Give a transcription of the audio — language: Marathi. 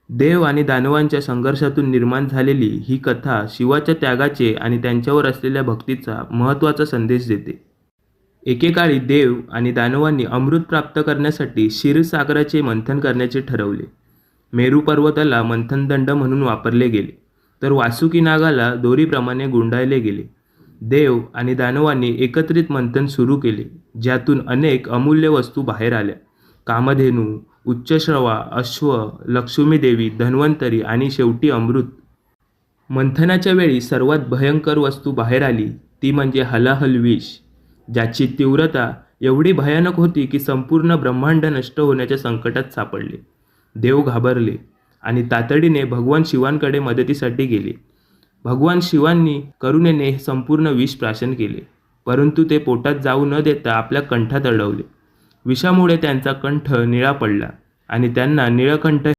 देव आणि दानवांच्या संघर्षातून निर्माण झालेली ही कथा शिवाच्या त्यागाचे आणि त्यांच्यावर असलेल्या भक्तीचा महत्त्वाचा संदेश देते. एकेकाळी देव आणि दानवांनी अमृत प्राप्त करण्यासाठी क्षीरसागराचे मंथन करण्याचे ठरवले. मेरू पर्वताला मंथनदंड म्हणून वापरले गेले, तर वासुकी नागाला दोरीप्रमाणे गुंडाळले गेले. देव आणि दानवांनी एकत्रित मंथन सुरू केले, ज्यातून अनेक अमूल्य वस्तू बाहेर आल्या. कामधेनू, उच्चश्रवा, अश्व, लक्ष्मी देवी, धन्वंतरी आणि शेवटी अमृत. मंथनाच्या वेळी सर्वात भयंकर वस्तू बाहेर आली ती म्हणजे हलाहल विष, ज्याची तीव्रता एवढी भयानक होती की संपूर्ण ब्रह्मांड नष्ट होण्याच्या संकटात सापडले. देव घाबरले आणि तातडीने भगवान शिवांकडे मदतीसाठी गेले. भगवान शिवांनी करुणेने हे संपूर्ण विष प्राशन केले, परंतु ते पोटात जाऊ न देता आपल्या कंठात अडवले. विषामुळे त्यांचा कंठ निळा पडला आणि त्यांना निळकंठ